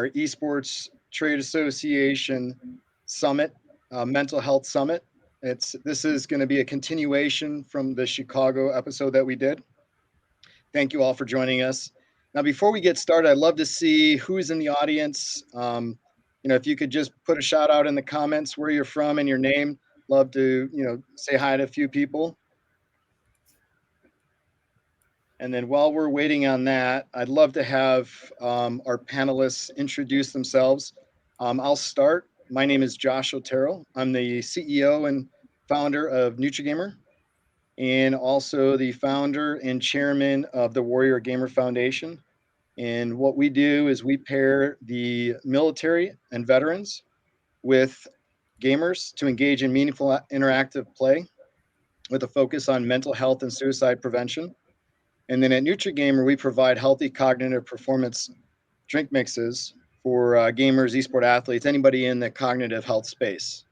our Esports Trade Association Summit, Mental Health Summit. This is going to be a continuation from the Chicago episode that we did. Thank you all for joining us. Now, before we get started, I'd love to see who's in the audience. If you could just put a shout out in the comments where you're from and your name. Love to, say hi to a few people. And then while we're waiting on that, I'd love to have our panelists introduce themselves. I'll start. My name is Josh Otero. I'm the CEO and founder of NutriGamer, and also the founder and chairman of the Warrior Gamer Foundation. And what we do is we pair the military and veterans with gamers to engage in meaningful interactive play with a focus on mental health and suicide prevention. And then at NutriGamer, we provide healthy cognitive performance drink mixes for gamers, esport athletes, anybody in the cognitive health space.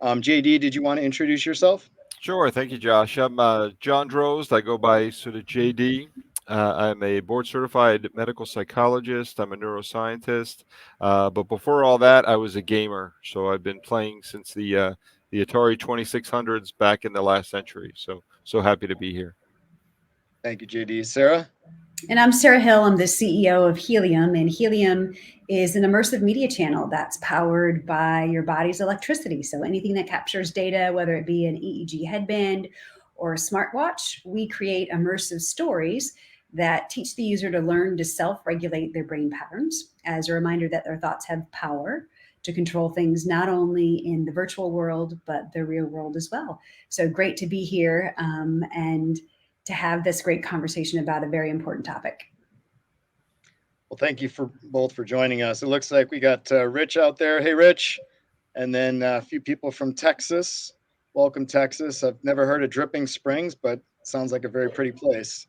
JD, did you want to introduce yourself? Sure. Thank you, Josh. I'm John Drozd. I go by sort of JD. I'm a board-certified medical psychologist. I'm a neuroscientist. But before all that, I was a gamer. So I've been playing since the Atari 2600s back in the last century. So happy to be here. Thank you, JD. Sarah? And I'm Sarah Hill. I'm the CEO of Helium, and Helium is an immersive media channel that's powered by your body's electricity. So anything that captures data, whether it be an EEG headband or a smartwatch, we create immersive stories that teach the user to learn to self-regulate their brain patterns as a reminder that their thoughts have power to control things not only in the virtual world, but the real world as well. So great to be here and to have this great conversation about a very important topic. Well, thank you both for joining us. It looks like we got Rich out there. Hey, Rich. And then a few people from Texas. Welcome, Texas. I've never heard of Dripping Springs, but it sounds like a very pretty place.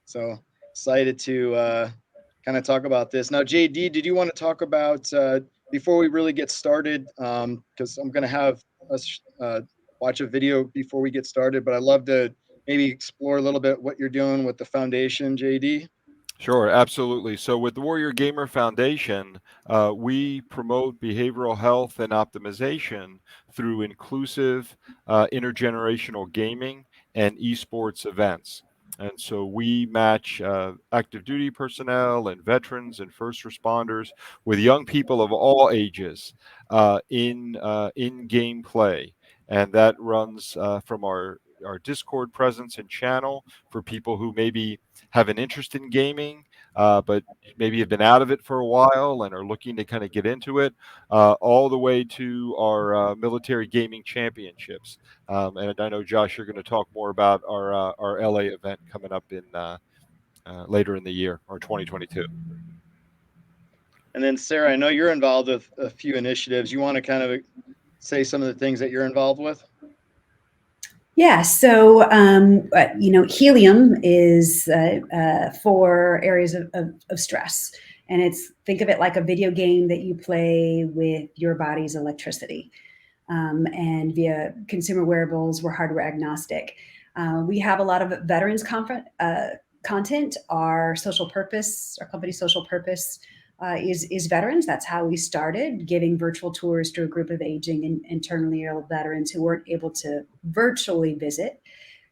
So excited to kind of talk about this. Now, JD, did you want to talk about, before we really get started, because I'm going to have us watch a video before we get started, but I'd love to maybe explore a little bit what you're doing with the foundation, JD. Sure, absolutely. So with the Warrior Gamer Foundation, we promote behavioral health and optimization through inclusive intergenerational gaming and esports events. And so we match active duty personnel and veterans and first responders with young people of all ages in game play. And that runs from our Discord presence and channel for people who maybe have an interest in gaming, but maybe have been out of it for a while and are looking to kind of get into it, all the way to our military gaming championships. And I know, Josh, you're going to talk more about our LA event coming up in later in the year, or 2022. And then, Sarah, I know you're involved with a few initiatives. You want to kind of say some of the things that you're involved with? Yeah, so, Helium is for areas of stress. And think of it like a video game that you play with your body's electricity. And via consumer wearables, we're hardware agnostic. We have a lot of veterans content. Our social purpose, our company's social purpose is veterans. That's how we started, giving virtual tours to a group of aging and terminally ill veterans who weren't able to virtually visit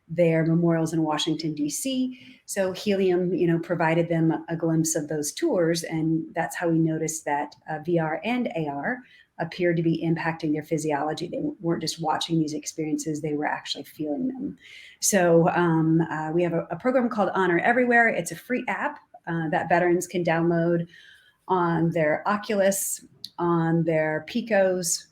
their memorials in Washington, D.C. So Helium, provided them a glimpse of those tours, and that's how we noticed that VR and AR appeared to be impacting their physiology. They weren't just watching these experiences, they were actually feeling them. So we have a program called Honor Everywhere. It's a free app that veterans can download on their Oculus, on their Picos,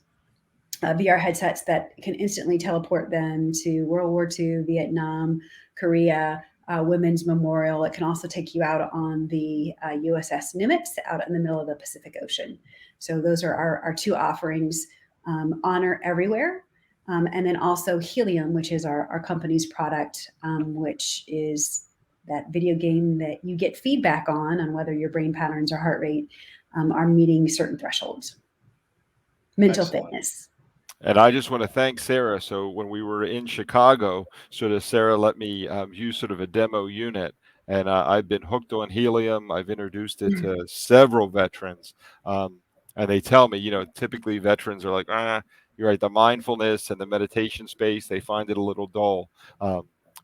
VR headsets that can instantly teleport them to World War II, Vietnam, Korea, Women's Memorial. It can also take you out on the USS Nimitz out in the middle of the Pacific Ocean. So those are our two offerings, Honor Everywhere, and then also Helium, which is our company's product, which is that video game that you get feedback on whether your brain patterns or heart rate are meeting certain thresholds. Mental fitness. And I just want to thank Sarah. So when we were in Chicago, Sarah let me use sort of a demo unit. And I've been hooked on helium. I've introduced it to several veterans. And they tell me, typically veterans are like, you're right, the mindfulness and the meditation space, they find it a little dull.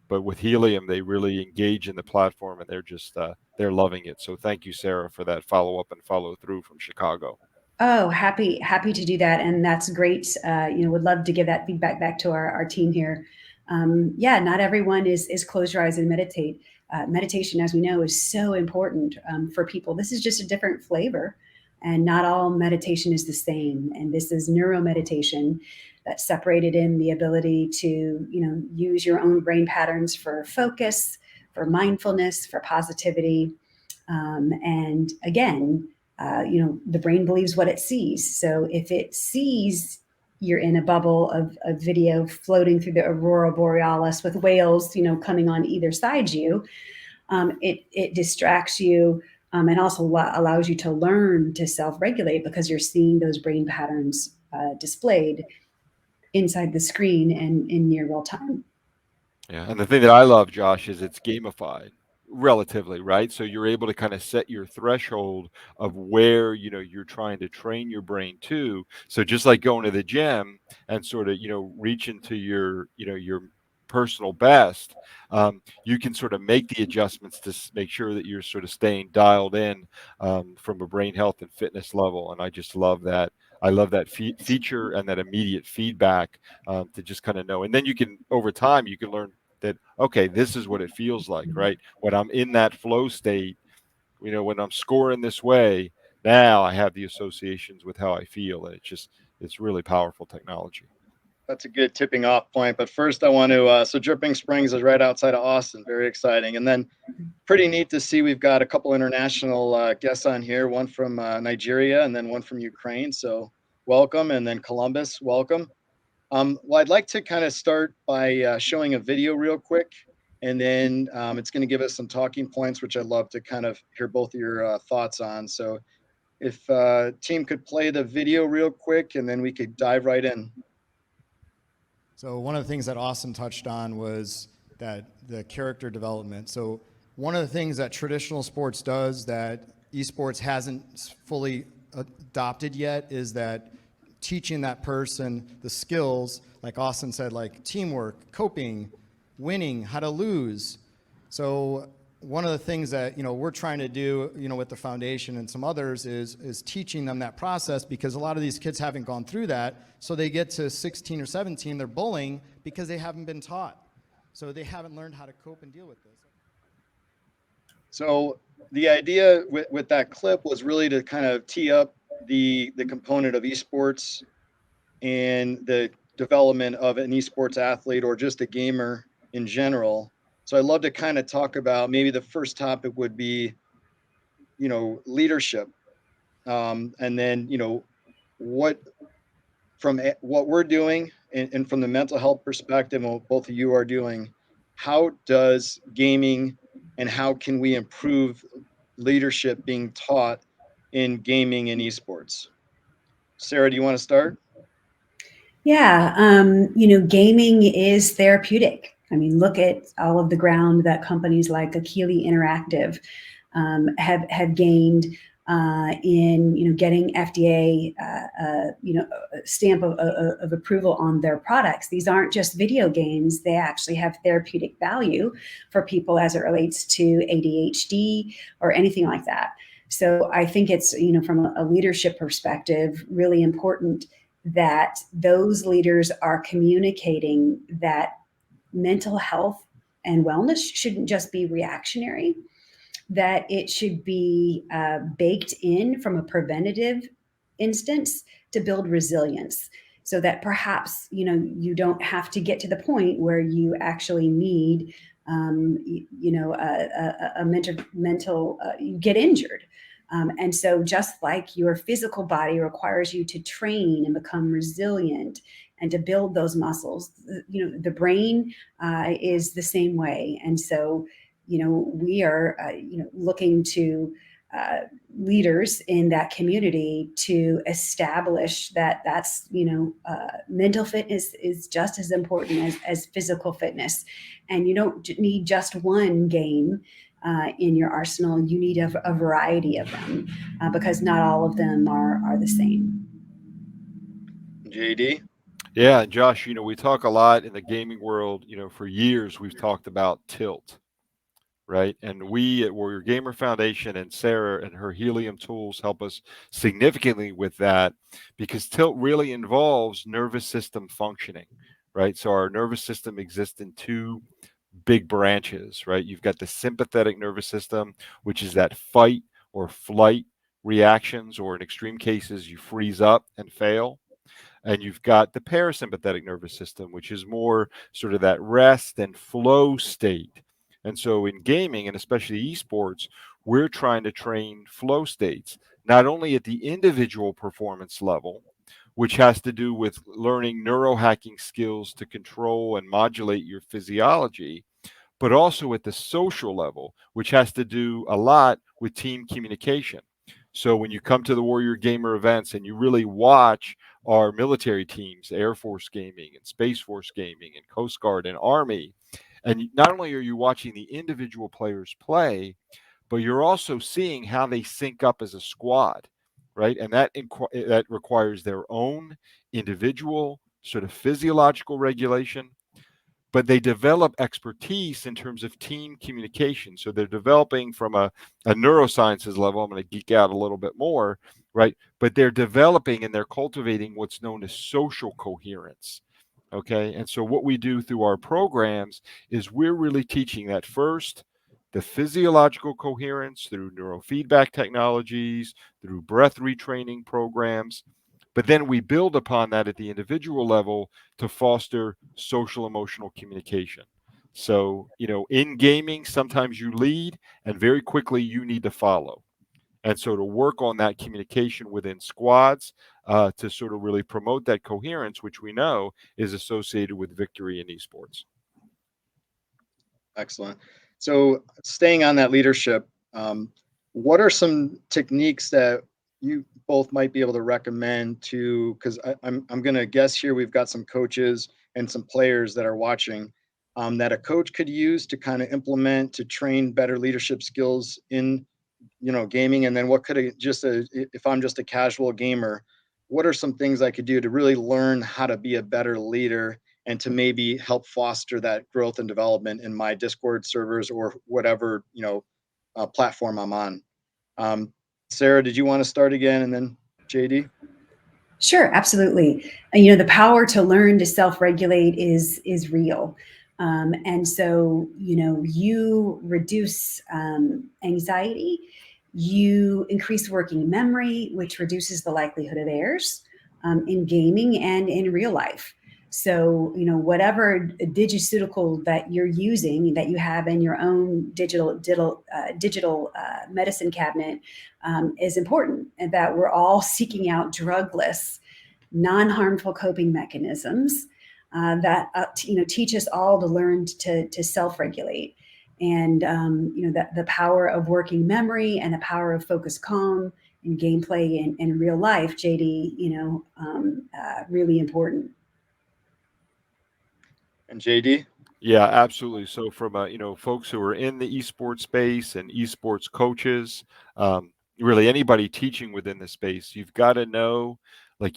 But with helium, they really engage in the platform, and they're just they're loving it. So thank you, Sarah, for that follow up and follow through from Chicago. Oh, happy to do that, and that's great. Would love to give that feedback back to our team here. Yeah, not everyone is close your eyes and meditate. Meditation, as we know, is so important for people. This is just a different flavor, and not all meditation is the same. And this is neuro meditation that's separated in the ability to use your own brain patterns for focus, for mindfulness, for positivity, and again. The brain believes what it sees. So if it sees you're in a bubble of video floating through the aurora borealis with whales, coming on either side you, it distracts you and also allows you to learn to self-regulate because you're seeing those brain patterns displayed inside the screen and in near real time. Yeah, and the thing that I love, Josh, is it's gamified relatively, right? So you're able to kind of set your threshold of where, you're trying to train your brain to. So just like going to the gym and sort of, reach into your, your personal best, you can sort of make the adjustments to make sure that you're sort of staying dialed in from a brain health and fitness level. And I just love that. I love that feature and that immediate feedback to just kind of know. And then you can, over time, you can learn that, okay, this is what it feels like, right? When I'm in that flow state, when I'm scoring this way, now I have the associations with how I feel. And it's really powerful technology. That's a good tipping off point. But first, I want to. So Dripping Springs is right outside of Austin. Very exciting. And then, pretty neat to see we've got a couple international guests on here. One from Nigeria, and then one from Ukraine. So welcome, and then Columbus, welcome. Well, I'd like to kind of start by showing a video real quick, and then it's going to give us some talking points, which I'd love to kind of hear both of your thoughts on. So, if team could play the video real quick, and then we could dive right in. So one of the things that Austin touched on was that the character development. So one of the things that traditional sports does that esports hasn't fully adopted yet is that teaching that person the skills, like Austin said, like teamwork, coping, winning, how to lose. So one of the things that we're trying to do with the foundation and some others is teaching them that process, because a lot of these kids haven't gone through that. So they get to 16 or 17, they're bullying because they haven't been taught. So they haven't learned how to cope and deal with this. So the idea with that clip was really to kind of tee up the component of esports and the development of an esports athlete or just a gamer in general. So I'd love to kind of talk about, maybe the first topic would be, leadership. And then, what we're doing and from the mental health perspective, and what both of you are doing, how does gaming and how can we improve leadership being taught in gaming and esports? Sarah, do you want to start? Yeah, gaming is therapeutic. I mean, look at all of the ground that companies like Akili Interactive have gained in getting FDA stamp of approval on their products. These aren't just video games; they actually have therapeutic value for people as it relates to ADHD or anything like that. So I think it's from a leadership perspective really important that those leaders are communicating that mental health and wellness shouldn't just be reactionary, that it should be baked in from a preventative instance to build resilience, so that perhaps you don't have to get to the point where you actually need a mental you get injured. And so just like your physical body requires you to train and become resilient and to build those muscles, the brain is the same way. And so, we are, looking to leaders in that community to establish that that's, mental fitness is just as important as physical fitness. And you don't need just one game in your arsenal. You need a variety of them because not all of them are the same. JD? Yeah, and Josh, we talk a lot in the gaming world, for years we've talked about tilt, right? And we at Warrior Gamer Foundation and Sarah and her Helium tools help us significantly with that, because tilt really involves nervous system functioning, right? So our nervous system exists in two big branches, right? You've got the sympathetic nervous system, which is that fight or flight reactions, or in extreme cases, you freeze up and fail. And you've got the parasympathetic nervous system, which is more sort of that rest and flow state. And so in gaming, and especially esports, we're trying to train flow states, not only at the individual performance level, which has to do with learning neurohacking skills to control and modulate your physiology, but also at the social level, which has to do a lot with team communication. So when you come to the Warrior Gamer events and you really watch our military teams, Air Force Gaming and Space Force Gaming and Coast Guard and Army, and not only are you watching the individual players play, but you're also seeing how they sync up as a squad, right? And that requires their own individual sort of physiological regulation, but they develop expertise in terms of team communication. So they're developing from a neurosciences level. I'm going to geek out a little bit more, right? But they're developing and they're cultivating what's known as social coherence. Okay. And so what we do through our programs is we're really teaching that first, the physiological coherence through neurofeedback technologies, through breath retraining programs. But then we build upon that at the individual level to foster social emotional communication. So, in gaming, sometimes you lead and very quickly you need to follow. And so to work on that communication within squads to sort of really promote that coherence, which we know is associated with victory in esports. Excellent. So staying on that leadership, what are some techniques that you both might be able to recommend to, because I'm going to guess here we've got some coaches and some players that are watching, that a coach could use to kind of implement to train better leadership skills in, gaming. And then what could if I'm just a casual gamer, what are some things I could do to really learn how to be a better leader and to maybe help foster that growth and development in my Discord servers or whatever, platform I'm on. Sarah, did you want to start again, and then JD? Sure, absolutely. The power to learn to self-regulate is real. And so, you reduce anxiety, you increase working memory, which reduces the likelihood of errors in gaming and in real life. So, whatever digiceutical that you're using, that you have in your own digital medicine cabinet, is important, and that we're all seeking out drugless, non-harmful coping mechanisms that teach us all to learn to self-regulate. And that the power of working memory and the power of focused calm in gameplay in real life, JD, really important. And JD? Yeah, absolutely. So from folks who are in the esports space and esports coaches, really anybody teaching within the space, you've got to know your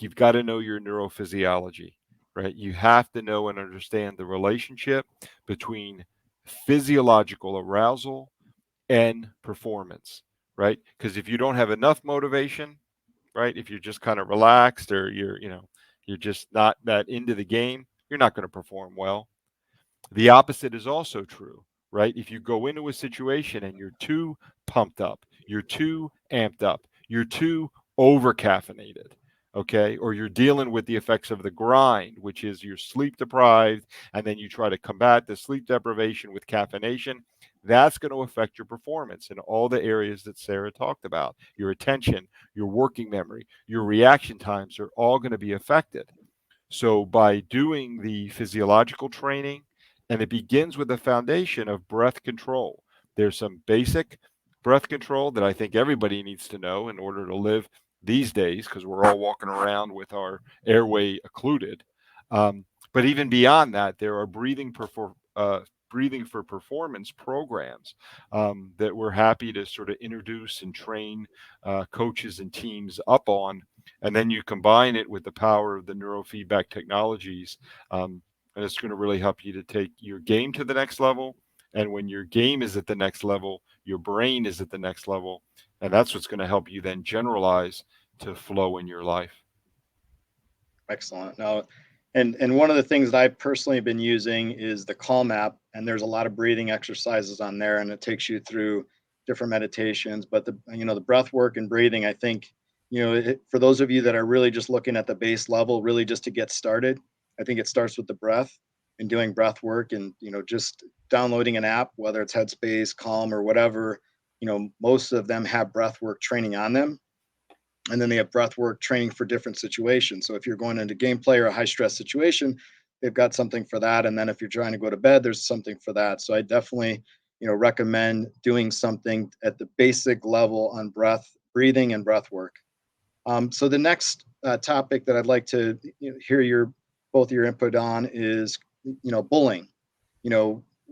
neurophysiology, right? You have to know and understand the relationship between physiological arousal and performance, right? Because if you don't have enough motivation, right, if you're just kind of relaxed or you're just not that into the game, you're not going to perform well. The opposite is also true, right? If you go into a situation and you're too pumped up, you're too amped up, you're too over caffeinated, okay, or you're dealing with the effects of the grind, which is you're sleep deprived, and then you try to combat the sleep deprivation with caffeination, that's going to affect your performance in all the areas that Sarah talked about. Your attention, your working memory, your reaction times are all going to be affected. So by doing the physiological training, and it begins with the foundation of breath control. There's some basic breath control that I think everybody needs to know in order to live these days, because we're all walking around with our airway occluded. But even beyond that, there are breathing breathing for performance programs that we're happy to sort of introduce and train coaches and teams up on. And then you combine it with the power of the neurofeedback technologies, and it's going to really help you to take your game to the next level. And when your game is at the next level, your brain is at the next level. And that's what's going to help you then generalize to flow in your life. Excellent. Now, and one of the things that I've personally been using is the Calm app, and there's a lot of breathing exercises on there, and it takes you through different meditations. But the breath work and breathing, I think, for those of you that are really just looking at the base level, really just to get started, I think it starts with the breath and doing breath work, and just downloading an app, whether it's Headspace, Calm, or whatever. Most of them have breath work training on them. And then they have breath work training for different situations. So if you're going into gameplay or a high stress situation, they've got something for that. And then if you're trying to go to bed, there's something for that. So I definitely, recommend doing something at the basic level on breathing and breath work. So the next topic that I'd like to hear both your input on is, bullying.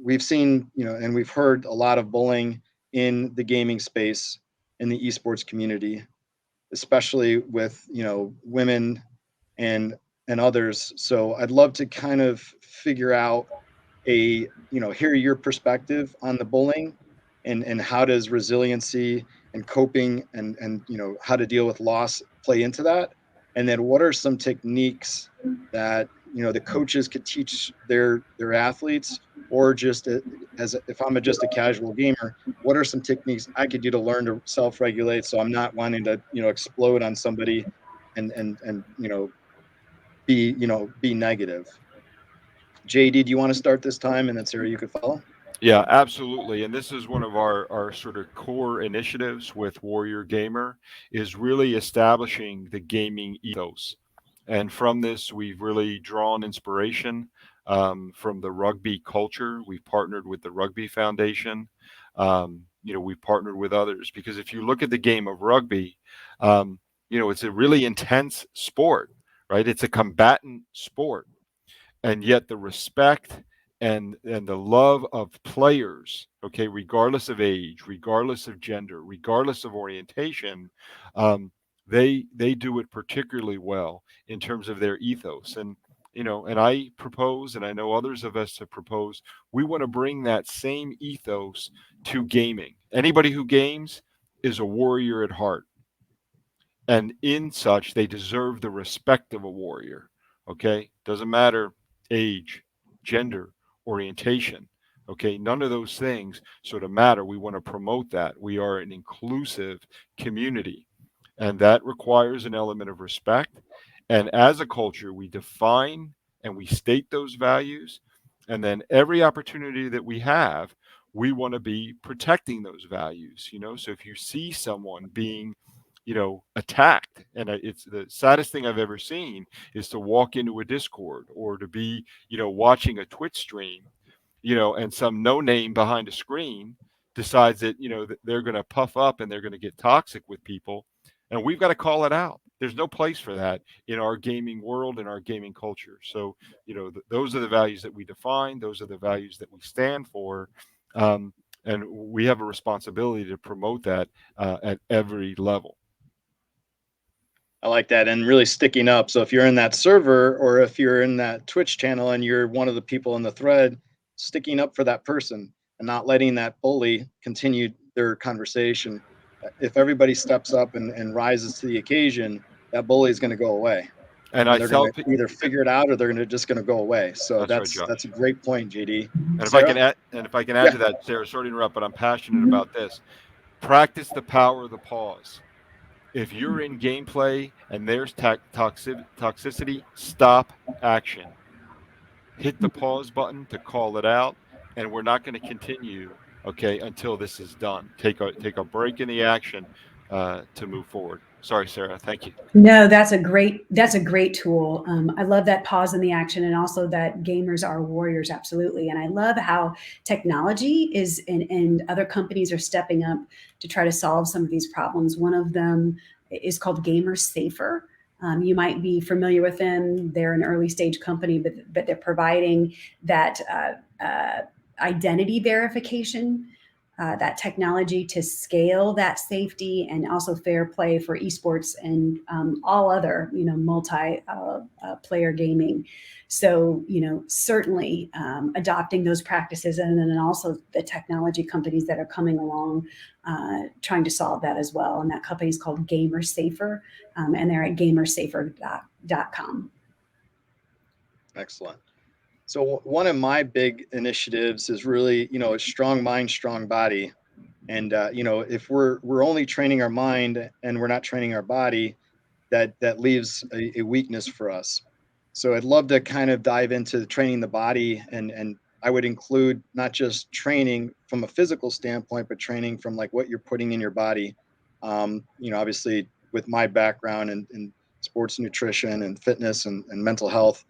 We've seen, and we've heard a lot of bullying in the gaming space, in the esports community, especially with women and others. So I'd love to kind of figure out hear your perspective on the bullying, and how does resiliency and coping and how to deal with loss play into that, and then what are some techniques that the coaches could teach their athletes, or just as if I'm just a casual gamer, what are some techniques I could do to learn to self-regulate so I'm not wanting to explode on somebody and be negative. JD, do you want to start this time, and then Sarah, you could follow? Yeah, absolutely. And this is one of our sort of core initiatives with Warrior Gamer, is really establishing the gaming ethos. And from this, we've really drawn inspiration from the rugby culture. We've partnered with the Rugby Foundation. We've partnered with others, because if you look at the game of rugby, it's a really intense sport, right? It's a combatant sport. And yet the respect and the love of players, okay, regardless of age, regardless of gender, regardless of orientation, they do it particularly well in terms of their ethos. And and I propose, and I know others of us have proposed, we want to bring that same ethos to gaming. Anybody who games is a warrior at heart, and in such they deserve the respect of a warrior. Okay, doesn't matter age, gender, orientation. Okay, none of those things sort of matter. We want to promote that. We are an inclusive community, and that requires an element of respect. And as a culture, we define and we state those values. And then every opportunity that we have, we want to be protecting those values. So if you see someone being attacked, and it's the saddest thing I've ever seen, is to walk into a Discord or to be watching a Twitch stream, and some no name behind a screen decides that that they're going to puff up and they're going to get toxic with people, and we've got to call it out. There's no place for that in our gaming world, in our gaming culture. So those are the values that we define, those are the values that we stand for, and we have a responsibility to promote that at every level. I like that, and really sticking up. So if you're in that server, or if you're in that Twitch channel and you're one of the people in the thread, sticking up for that person and not letting that bully continue their conversation. If everybody steps up and rises to the occasion, that bully is going to go away. And they're going to either figure it out, or they're just going to go away. So that's a great point, JD. And if I can add to that, Sarah, sorry to interrupt, but I'm passionate about this. Practice the power of the pause. If you're in gameplay and there's toxicity, stop action. Hit the pause button to call it out, and we're not going to continue, okay, until this is done. Take a break in the action to move forward. Sorry, Sarah. Thank you. No, that's a great tool. I love that pause in the action, and also that gamers are warriors. Absolutely. And I love how technology is, and other companies are stepping up to try to solve some of these problems. One of them is called Gamer Safer. You might be familiar with them. They're an early stage company, but they're providing that identity verification, that technology to scale that safety, and also fair play for esports and all other, multi-player gaming. So, certainly adopting those practices, and then also the technology companies that are coming along trying to solve that as well. And that company is called Gamer Safer, and they're at gamersafer.com. Excellent. So one of my big initiatives is really, a strong mind, strong body. And if we're only training our mind and we're not training our body, that leaves a weakness for us. So I'd love to kind of dive into training the body, and I would include not just training from a physical standpoint, but training from like what you're putting in your body. Obviously with my background in sports nutrition and fitness and mental health,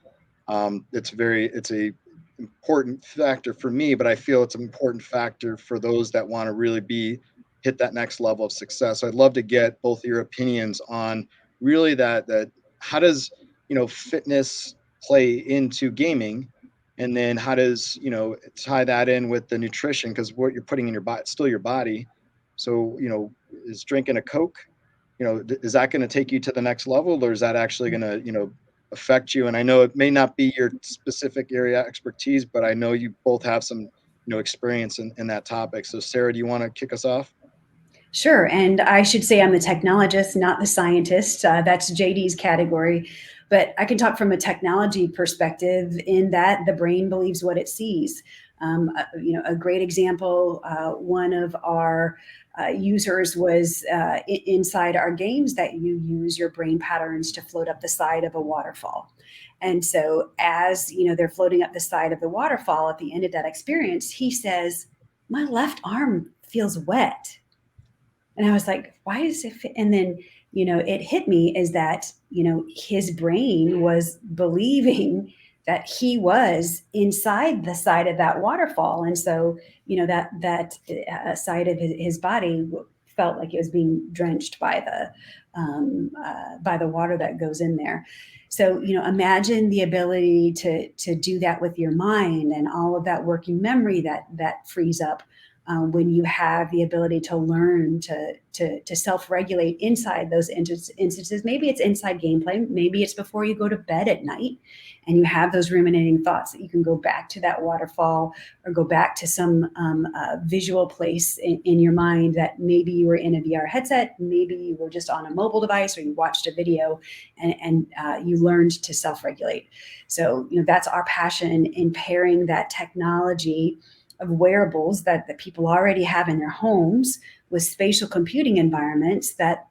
it's a important factor for me, but I feel it's an important factor for those that want to really hit that next level of success. So I'd love to get both your opinions on really that how does, fitness play into gaming, and then how does, tie that in with the nutrition, because what you're putting in your body, it's still your body. So, is drinking a Coke, is that going to take you to the next level, or is that actually going to, affect you? And I know it may not be your specific area expertise, but I know you both have some, experience in that topic. So Sarah, do you want to kick us off? Sure. And I should say I'm the technologist, not the scientist. That's JD's category. But I can talk from a technology perspective in that the brain believes what it sees. A great example, one of our users was inside our games, that you use your brain patterns to float up the side of a waterfall. And so as they're floating up the side of the waterfall, at the end of that experience, he says, "My left arm feels wet." And I was like, "Why is it?" And then, it hit me is that, his brain was believing that he was inside the side of that waterfall. And so, that side of his body felt like it was being drenched by the water that goes in there. So, imagine the ability to do that with your mind, and all of that working memory that frees up when you have the ability to learn to self-regulate inside those instances. Maybe it's inside gameplay. Maybe it's before you go to bed at night, and you have those ruminating thoughts that you can go back to that waterfall, or go back to some visual place in your mind, that maybe you were in a VR headset, maybe you were just on a mobile device, or you watched a video, and you learned to self-regulate. So, that's our passion in pairing that technology of wearables that people already have in their homes with spatial computing environments that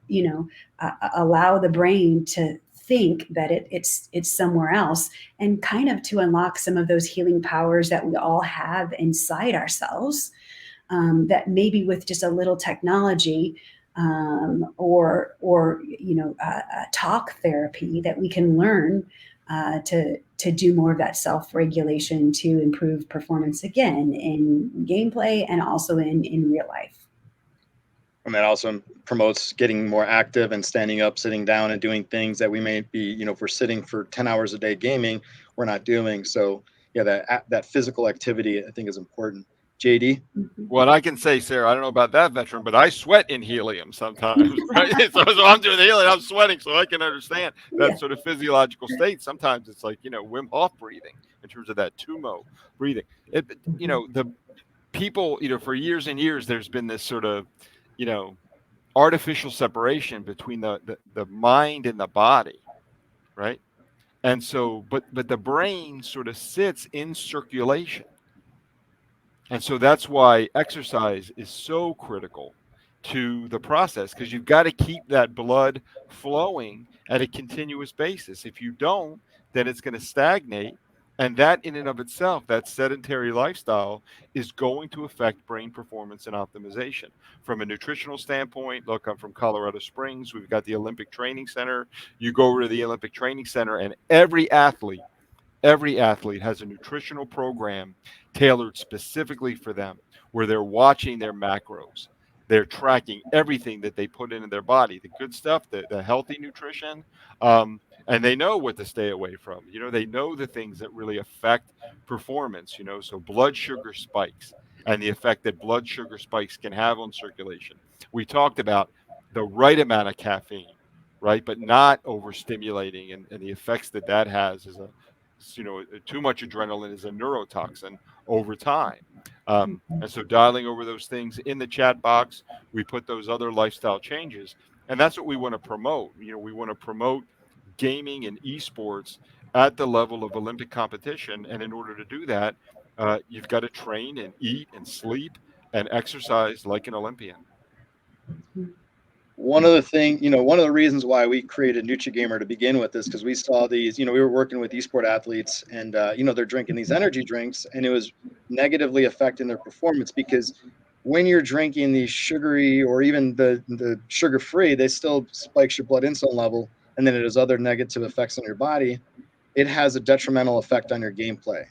allow the brain to think that it's somewhere else, and kind of to unlock some of those healing powers that we all have inside ourselves, that maybe with just a little technology, or talk therapy, that we can learn to do more of that self-regulation to improve performance, again, in gameplay and also in real life. And that also promotes getting more active and standing up, sitting down, and doing things that we may be, if we're sitting for 10 hours a day gaming, we're not doing. So yeah, that physical activity, I think, is important. JD? Well, I can say, Sarah, I don't know about that, veteran, but I sweat in helium sometimes, right? So I'm doing the helium, I'm sweating, so I can understand that sort of physiological state. Sometimes it's like, Wim Hof breathing, in terms of that Tumo breathing. The people, for years and years, there's been this sort of, artificial separation between the mind and the body, right? And so, but the brain sort of sits in circulation. And so that's why exercise is so critical to the process, because you've got to keep that blood flowing at a continuous basis. If you don't, then it's going to stagnate. And that in and of itself, that sedentary lifestyle, is going to affect brain performance and optimization. From a nutritional standpoint, look, I'm from Colorado Springs. We've got the Olympic Training Center. You go over to the Olympic Training Center, and every athlete has a nutritional program tailored specifically for them, where they're watching their macros. They're tracking everything that they put into their body, the good stuff, the healthy nutrition, and they know what to stay away from. They know the things that really affect performance. So blood sugar spikes and the effect that blood sugar spikes can have on circulation. We talked about the right amount of caffeine, right, but not overstimulating, and the effects that has is too much adrenaline is a neurotoxin over time. And so dialing over those things in the chat box, we put those other lifestyle changes. And that's what we want to promote. We want to promote gaming and esports at the level of Olympic competition. And in order to do that, you've got to train and eat and sleep and exercise like an Olympian. One of the reasons why we created NutriGamer to begin with is because we saw these, we were working with esport athletes, and they're drinking these energy drinks, and it was negatively affecting their performance, because when you're drinking these sugary or even the sugar free, they still spikes your blood insulin level, and then it has other negative effects on your body. It has a detrimental effect on your gameplay.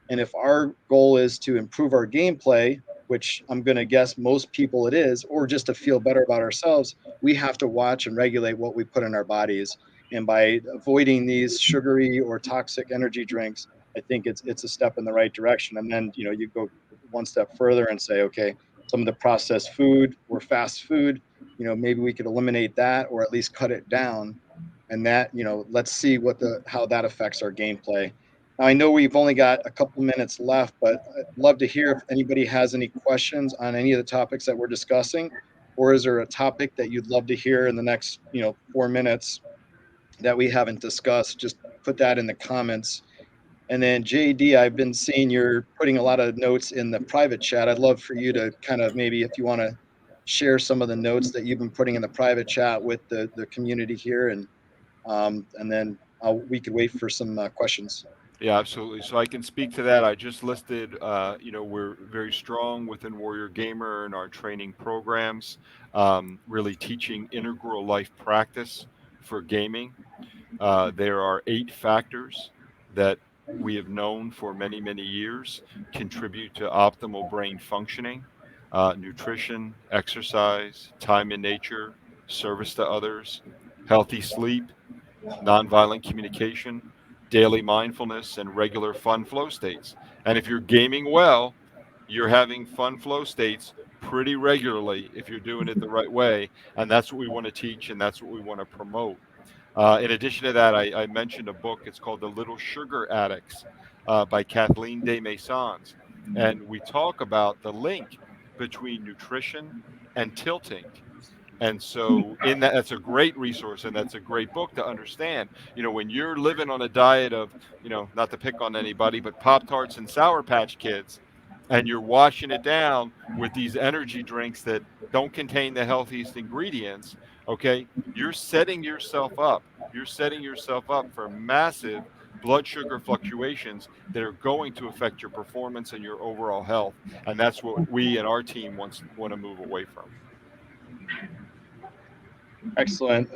And if our goal is to improve our gameplay, which I'm going to guess most people it is, or just to feel better about ourselves, we have to watch and regulate what we put in our bodies. And by avoiding these sugary or toxic energy drinks, I think it's a step in the right direction. And then, you go one step further and say, okay, some of the processed food or fast food, maybe we could eliminate that or at least cut it down. And that, let's see how that affects our gameplay. Now, I know we've only got a couple minutes left, but I'd love to hear if anybody has any questions on any of the topics that we're discussing, or is there a topic that you'd love to hear in the next, 4 minutes that we haven't discussed? Just put that in the comments. And then JD, I've been seeing you're putting a lot of notes in the private chat. I'd love for you to kind of, maybe if you want to share some of the notes that you've been putting in the private chat with the community here, and then we could wait for some questions. Yeah, absolutely. So I can speak to that. I just listed, we're very strong within Warrior Gamer in our training programs, really teaching integral life practice for gaming. There are 8 factors that we have known for many, many years contribute to optimal brain functioning: nutrition, exercise, time in nature, service to others, healthy sleep, nonviolent communication, daily mindfulness, and regular fun flow states. And if you're gaming well, you're having fun flow states pretty regularly if you're doing it the right way. And that's what we want to teach, and that's what we want to promote. In addition to that, I mentioned a book. It's called The Little Sugar Addicts by Kathleen De Maisons. And we talk about the link between nutrition and tilting. And so that's a great resource, and that's a great book to understand. When you're living on a diet of, not to pick on anybody, but Pop-Tarts and Sour Patch Kids, and you're washing it down with these energy drinks that don't contain the healthiest ingredients, okay, you're setting yourself up. You're setting yourself up for massive blood sugar fluctuations that are going to affect your performance and your overall health. And that's what we and our team want to move away from. Excellent.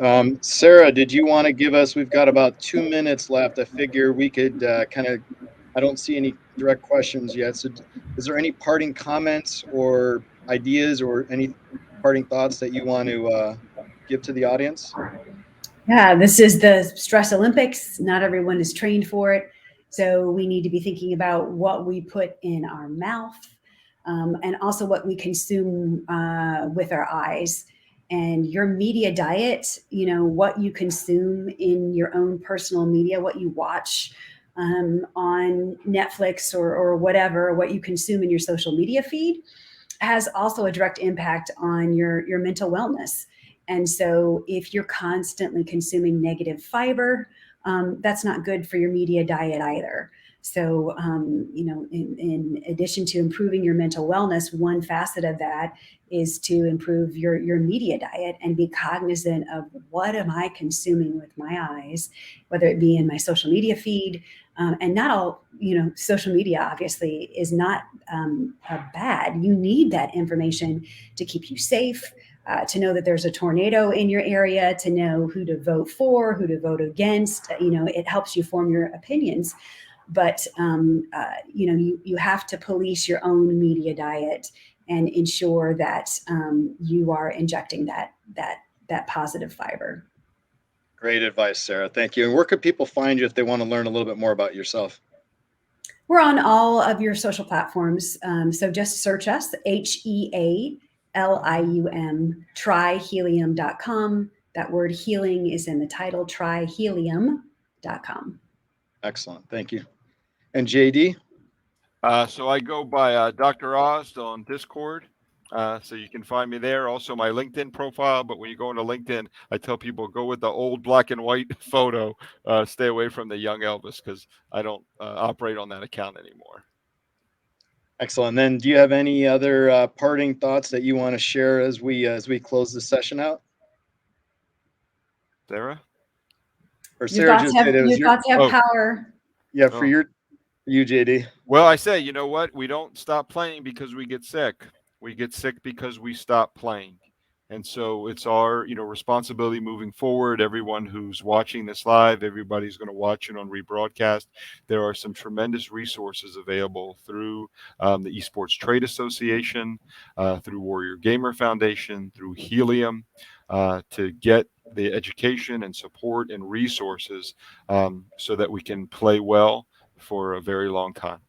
Sarah, did you want to give us, we've got about 2 minutes left. I figure we could I don't see any direct questions yet. So is there any parting comments or ideas or any parting thoughts that you want to give to the audience? Yeah, this is the Stress Olympics. Not everyone is trained for it. So we need to be thinking about what we put in our mouth, and also what we consume with our eyes. And your media diet, what you consume in your own personal media, what you watch on Netflix or whatever, what you consume in your social media feed, has also a direct impact on your mental wellness. And so if you're constantly consuming negative fiber, that's not good for your media diet either. So, in addition to improving your mental wellness, one facet of that is to improve your media diet and be cognizant of what am I consuming with my eyes, whether it be in my social media feed. And not all, social media obviously is not bad. You need that information to keep you safe, to know that there's a tornado in your area, to know who to vote for, who to vote against. It helps you form your opinions. But, you have to police your own media diet and ensure that you are injecting that positive fiber. Great advice, Sarah. Thank you. And where could people find you if they want to learn a little bit more about yourself? We're on all of your social platforms. So just search us, HEALIUM, tryhelium.com. That word healing is in the title, tryhelium.com. Excellent. Thank you. And JD? So I go by Dr. Oz on Discord. So you can find me there. Also my LinkedIn profile. But when you go into LinkedIn, I tell people go with the old black and white photo. Stay away from the young Elvis because I don't operate on that account anymore. Excellent. Then do you have any other parting thoughts that you want to share as we close this session out? Sarah? Or Your Sarah thoughts just have, did. It was your thoughts have Oh. power. Yeah, for you, JD. Well, I say, you know what? We don't stop playing because we get sick. We get sick because we stop playing. And so it's our, responsibility moving forward. Everyone who's watching this live, everybody's going to watch it on rebroadcast. There are some tremendous resources available through the Esports Trade Association, through Warrior Gamer Foundation, through Helium, to get the education and support and resources so that we can play well for a very long time.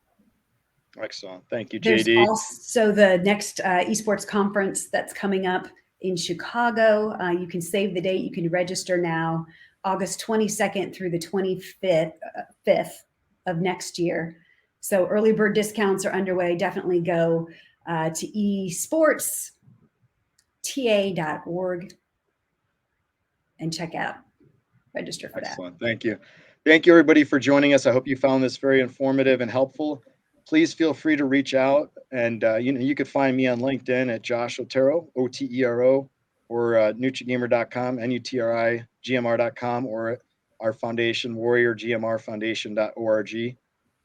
Excellent. Thank you, There's JD. also the next esports conference that's coming up in Chicago. You can save the date. You can register now, August 22nd through the 25th of next year. So early bird discounts are underway. Definitely go to esportsta.org and check out, register for that. Excellent. Thank you. Thank you, everybody, for joining us. I hope you found this very informative and helpful. Please feel free to reach out, and you could find me on LinkedIn at Josh Otero, Otero, or NutriGamer.com, NutriGMR.com, or our foundation, WarriorGMRFoundation.org.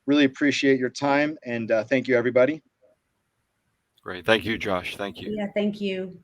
Really appreciate your time, and thank you, everybody. Great. Thank you, Josh. Thank you. Yeah, thank you.